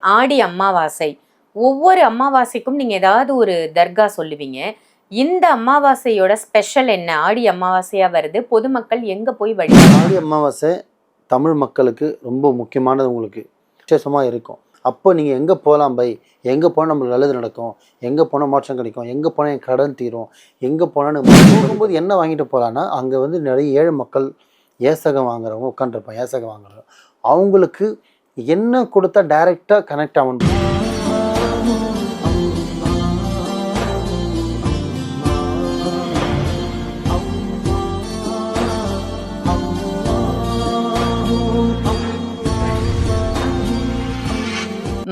ஆடி அமாவாசை. ஒவ்வொரு அமாவாசைக்கும் நீங்க ஏதாவது ஒரு தர்கா சொல்லுவீங்க. இந்த அமாவாசையோட ஸ்பெஷல் என்ன? ஆடி அமாவாசையா வருது. பொதுமக்கள் எங்க போய் ஆடி அமாவாசை தமிழ் மக்களுக்கு ரொம்ப முக்கியமானது, உங்களுக்கு விசேஷமா இருக்கும். அப்போ நீங்க எங்க போகலாம் பை, எங்க போனால் நம்மளுக்கு நல்லது நடக்கும், எங்க போனால் மாற்றம் கிடைக்கும், எங்க போனால் என் கடன் தீரும், எங்க போனால் போகும்போது என்ன வாங்கிட்டு போகலான்னா, அங்கே வந்து நிறைய ஏழை மக்கள் ஏசகம் வாங்குறவங்க உட்காந்துருப்பாங்க. ஏசகம் வாங்குறவங்க அவங்களுக்கு என்ன கொடுத்தா டைரெக்டாக கனெக்ட் ஆகும்.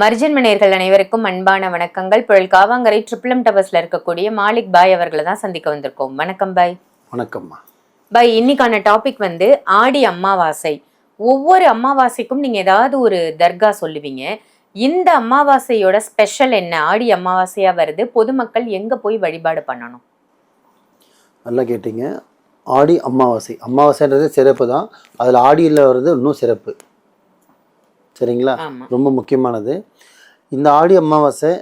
மர்ஜன் நேயர்கள் அனைவருக்கும் அன்பான வணக்கங்கள். புழல் காவாங்கரை ட்ரிபிள் டவர்ஸ்ல இருக்கக்கூடிய மாலிக் பாய் அவர்களை தான் சந்திக்க வந்திருக்கோம். வணக்கம் பாய். வணக்கம்மா பாய். இன்னைக்கான டாபிக் வந்து ஆடி அமாவாசை. ஒவ்வொரு அமாவாசைக்கும் நீங்க ஏதாவது ஒரு தர்கா சொல்லுவீங்க. இந்த அமாவாசையோட ஸ்பெஷல் என்ன? ஆடி அமாவாசையா வருது. பொதுமக்கள் எங்க போய் வழிபாடு பண்ணணும்? நல்லா கேட்டீங்க. ஆடி அமாவாசை, அமாவாசைன்றது சிறப்பு தான், அதில் ஆடியில் வர்றது இன்னும் சிறப்பு. சரிங்களா? ரொம்ப முக்கியமானது. இந்த ஆடி அமாவாசை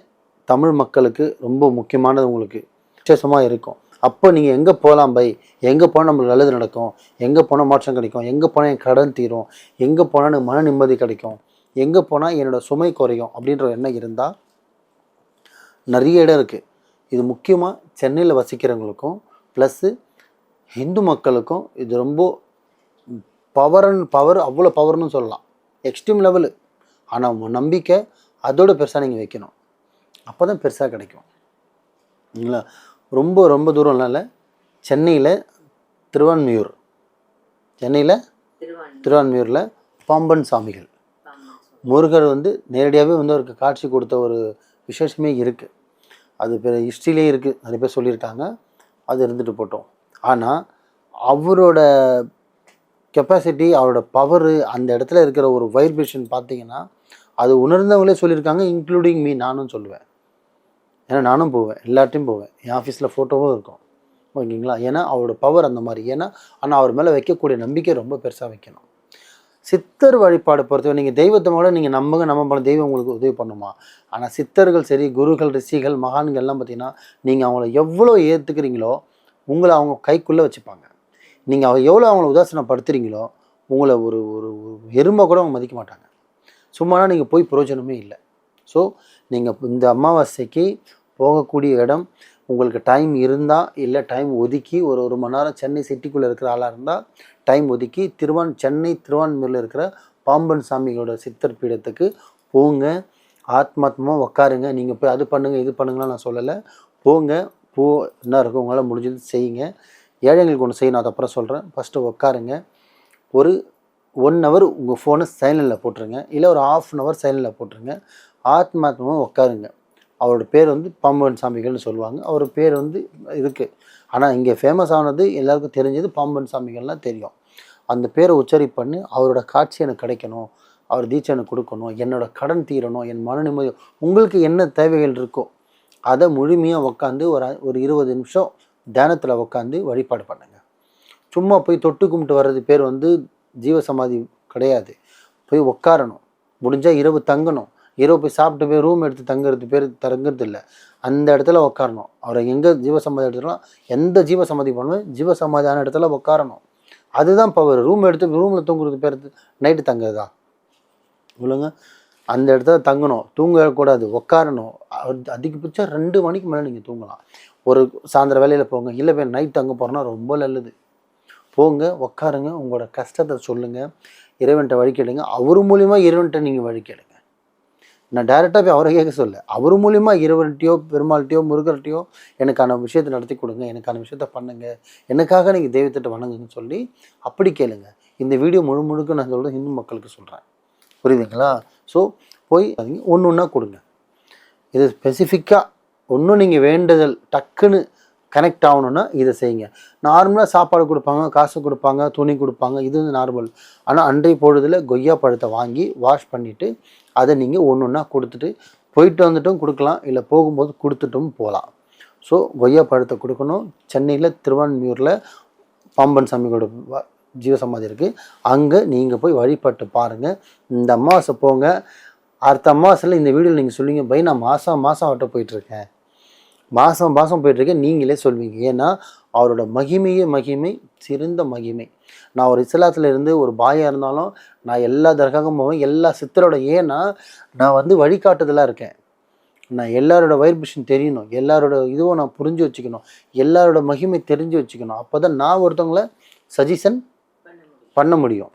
தமிழ் மக்களுக்கு ரொம்ப முக்கியமானது, உங்களுக்கு விசேஷமாக இருக்கும். அப்போ நீங்கள் எங்கே போகலாம் பை, எங்கே போனால் நம்மளுக்கு நல்லது நடக்கும், எங்கே போனால் மாற்றம் கிடைக்கும், எங்கே போனால் என் கடன் தீரும், எங்கே போனால் எனக்கு மன நிம்மதி கிடைக்கும், எங்கே போனால் என்னோடய சுமை குறையும் அப்படின்ற எண்ணம் இருந்தால் நிறைய இடம் இருக்குது. இது முக்கியமாக சென்னையில் வசிக்கிறவங்களுக்கும் ப்ளஸ்ஸு ஹிந்து மக்களுக்கும் இது ரொம்ப பவர், அவ்வளோ பவர்னு சொல்லலாம். Extreme level. ஆனால் உங்கள் நம்பிக்கை அதோட பெருசாக நீங்கள் வைக்கணும். அப்போ தான் பெருசாக கிடைக்கும். இல்லைங்களா? ரொம்ப தூரம்லாம் இல்லை. சென்னையில் திருவான்மியூரில் பாம்பன் சாமிகள் முருகர் வந்து நேரடியாகவே வந்து அவருக்கு காட்சி கொடுத்த ஒரு விசேஷமே இருக்குது. அது ஹிஸ்ட்ரியிலே இருக்குது, நிறைய பேர் சொல்லியிருக்காங்க. அது இருந்துட்டு போட்டோம். ஆனால் அவரோட கெப்பாசிட்டி, அவரோட பவரு, அந்த இடத்துல இருக்கிற ஒரு வைப்ரேஷன் பார்த்தீங்கன்னா அது உணர்ந்தவங்களே சொல்லியிருக்காங்க, இன்க்ளூடிங் மீ. நானும் சொல்லுவேன். ஏன்னா நானும் போவேன், எல்லாத்தையும் போவேன். என் ஆஃபீஸில் ஃபோட்டோவும் இருக்கும். ஓகேங்களா? ஏன்னா அவரோட பவர் அந்த மாதிரி. ஆனால் அவர் மேலே வைக்கக்கூடிய நம்பிக்கை ரொம்ப பெருசாக வைக்கணும். சித்தர் வழிபாடு பொறுத்தவரை நீங்கள் தெய்வத்தை கூட நீங்கள் நம்ம போல தெய்வம் உங்களுக்கு உதவி பண்ணுமா? ஆனால் சித்தர்கள் சரி, குருகள், ரிஷிகள், மகான்கள்லாம் பார்த்தீங்கன்னா நீங்கள் அவங்கள எவ்வளோ ஏற்றுக்கிறீங்களோ உங்களை அவங்க கைக்குள்ளே வச்சுப்பாங்க. நீங்கள் எவ்வளோ அவங்கள உதாசனப்படுத்துகிறீங்களோ உங்களை ஒரு ஒரு எறும்பை கூட அவங்க மதிக்க மாட்டாங்க. சும்மானா நீங்கள் போய் பிரயோஜனமே இல்லை. ஸோ நீங்கள் இந்த அமாவாசைக்கு போகக்கூடிய இடம், உங்களுக்கு டைம் இருந்தால், இல்லை டைம் ஒதுக்கி ஒரு மணி நேரம் சென்னை சிட்டிக்குள்ளே இருக்கிற ஆளாக இருந்தால் டைம் ஒதுக்கி சென்னை திருவான்மியூரில் இருக்கிற பாம்பன் சாமிகளோட சித்தர் பீடத்துக்கு போங்க. ஆத்மாத்மாக உக்காருங்க. நீங்கள் போய் அது பண்ணுங்கள் இது பண்ணுங்களாம் நான் சொல்லலை. போங்க, என்ன இருக்கும் உங்களால் முடிஞ்சது செய்யுங்க. ஏழைங்களுக்கு ஒன்று செய்யணும், அது அப்புறம் சொல்கிறேன். ஃபஸ்ட்டு உட்காருங்க. ஒரு 1 ஹவர் உங்கள் ஃபோனை சைலண்டில் போட்டுருங்க, இல்லை ஒரு ½ அன் ஹவர் சைலண்டில் போட்டுருங்க. ஆத்மாத்மாவும் உட்காருங்க. அவரோட பேர் வந்து பாம்பன் சாமிகள்னு சொல்லுவாங்க. அவர் பேர் வந்து இருக்குது. ஆனால் இங்கே ஃபேமஸ் ஆனது எல்லாருக்கும் தெரிஞ்சது பாம்பன் சாமிகள்லாம் தெரியும். அந்த பேரை உச்சரி பண்ணி அவரோட காட்சி எனக்கு கிடைக்கணும், அவர் தீட்சை எனக்கு கொடுக்கணும், என்னோடய கடன் தீரணும், என் மன நிம்மதி, உங்களுக்கு என்ன தேவைகள் இருக்கோ அதை முழுமையாக உட்காந்து ஒரு 20 நிமிஷம் தியானத்தில் உட்காந்து வழிபாடு பண்ணுங்க. சும்மா போய் தொட்டு கும்பிட்டு வர்றது பேர் வந்து ஜீவசமாதி கிடையாது. போய் உட்காரணும். முடிஞ்சால் இரவு தங்கணும். இரவு போய் சாப்பிட்டு போய் ரூம் எடுத்து தங்குறது பேர் தங்குறது இல்லை. அந்த இடத்துல உட்காரணும். அவரை எங்கே ஜீவசமாதி எடுத்துக்கலாம், எந்த ஜீவசமாதி பண்ணுவேன், ஜீவசமாதியான இடத்துல உட்காரணும். அதுதான் பவர். ரூம் எடுத்து ரூமில் தூங்குறது பேர் நைட்டு தங்குறதா சொல்லுங்க? அந்த இடத்துல தங்கணும், தூங்கக்கூடாது, உட்காரணும். அதிகபட்சம் 2 மணிக்கு மேலே நீங்கள் தூங்கலாம். ஒரு சாயந்தர வேலையில் போங்க, இல்லை போய் நைட் தங்க போகிறோன்னா ரொம்ப நல்லது. போங்க, உட்காருங்க, உங்களோட கஷ்டத்தை சொல்லுங்கள், இறைவன்கிட்ட வழிகேடுங்க. அவர் மூலிமா இறைவன்கிட்ட நீங்கள் வழிகேடுங்க. நான் டைரெக்டாக போய் அவரை கேட்க சொல்ல, அவர் மூலிமா இறைவன்கிட்டையோ பெருமாள்கிட்டையோ முருகர்கிட்டையோ எனக்கான விஷயத்தை நடத்தி கொடுங்க, எனக்கான விஷயத்த பண்ணுங்க, எனக்காக நீங்கள் தெய்வத்திட்ட வணங்குங்கன்னு சொல்லி அப்படி கேளுங்க. இந்த வீடியோ முழுக்க நான் சொல்கிறேன் இந்து மக்களுக்கு சொல்கிறேன். புரியுதுங்களா? ஸோ போய் ஒன்று ஒன்றா கொடுங்க. இது ஸ்பெசிஃபிக்காக ஒன்றும் நீங்கள் வேண்டுதல் டக்குன்னு கனெக்ட் ஆகணுன்னா இதை செய்யுங்க. நார்மலாக சாப்பாடு கொடுப்பாங்க, காசு கொடுப்பாங்க, துணி கொடுப்பாங்க, இது வந்து நார்மல். ஆனால் அன்றைய பொழுதில் கொய்யா பழத்தை வாங்கி வாஷ் பண்ணிவிட்டு அதை நீங்கள் ஒன்று ஒன்றா கொடுத்துட்டு போயிட்டு வந்துட்டும் கொடுக்கலாம், இல்லை போகும்போது கொடுத்துட்டும் போகலாம். ஸோ கொய்யா பழத்தை கொடுக்கணும். சென்னையில் திருவான்மியூரில் பாம்பன் சாமியோட ஜீவசமாதி இருக்குது. அங்கே நீங்கள் போய் வழிபட்டு பாருங்கள். இந்த அமாவாசை போங்க. அடுத்த அமாவாசையில் இந்த வீடியோவில் நீங்கள் சொல்லுவீங்க பை நான் மாதம் அவர்கிட்ட போயிட்டுருக்கேன், மாதம் போயிட்டுருக்கேன், நீங்களே சொல்வீங்க. ஏன்னா அவரோட மகிமை சிறந்த மகிமை. நான் ஒரு இஸ்லாத்தில் இருந்து ஒரு பாயாக இருந்தாலும் நான் எல்லா தர்காவும் போவேன், எல்லா சித்தரோட. ஏன்னா நான் வந்து வழிகாட்டுதலாக இருக்கேன். நான் எல்லாரோட வைப்ரேஷன் தெரியணும், எல்லாரோட இதுவும் நான் புரிஞ்சு வச்சுக்கணும், எல்லாரோட மகிமை தெரிஞ்சு வச்சுக்கணும். அப்போ தான் நான் ஒருத்தவங்களை சஜஷன் பண்ண முடியும்.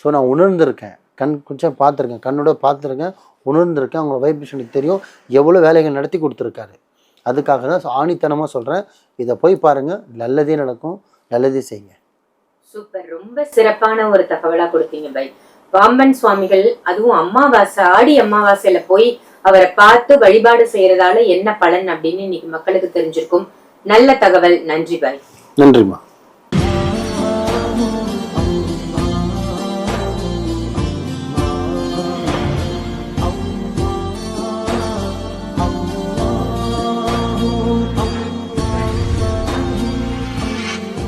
ஸோ நான் உணர்ந்திருக்கேன், கொஞ்சம் பார்த்துருக்கேன், கண்ணோட பார்த்துருக்கேன், உணர்ந்திருக்கேன். அவங்களோட வைப்ரேஷனுக்கு தெரியும் எவ்வளோ வேலைகள் நடத்தி கொடுத்துருக்காரு. அதுக்காக தான் ஆணித்தனமாக சொல்கிறேன், இதை போய் பாருங்கள், நல்லதே நடக்கும், நல்லதே செய்யுங்க. சூப்பர், ரொம்ப சிறப்பான ஒரு தகவலா கொடுத்தீங்க பை. பாம்பன் சுவாமிகள் அதுவும் அமாவாசை, ஆடி அமாவாசையில போய் அவரை பார்த்து வழிபாடு செய்யறதால என்ன பலன் அப்படின்னு இன்னைக்கு மக்களுக்கு தெரிஞ்சிருக்கும். நல்ல தகவல், நன்றி பை. நன்றிம்மா.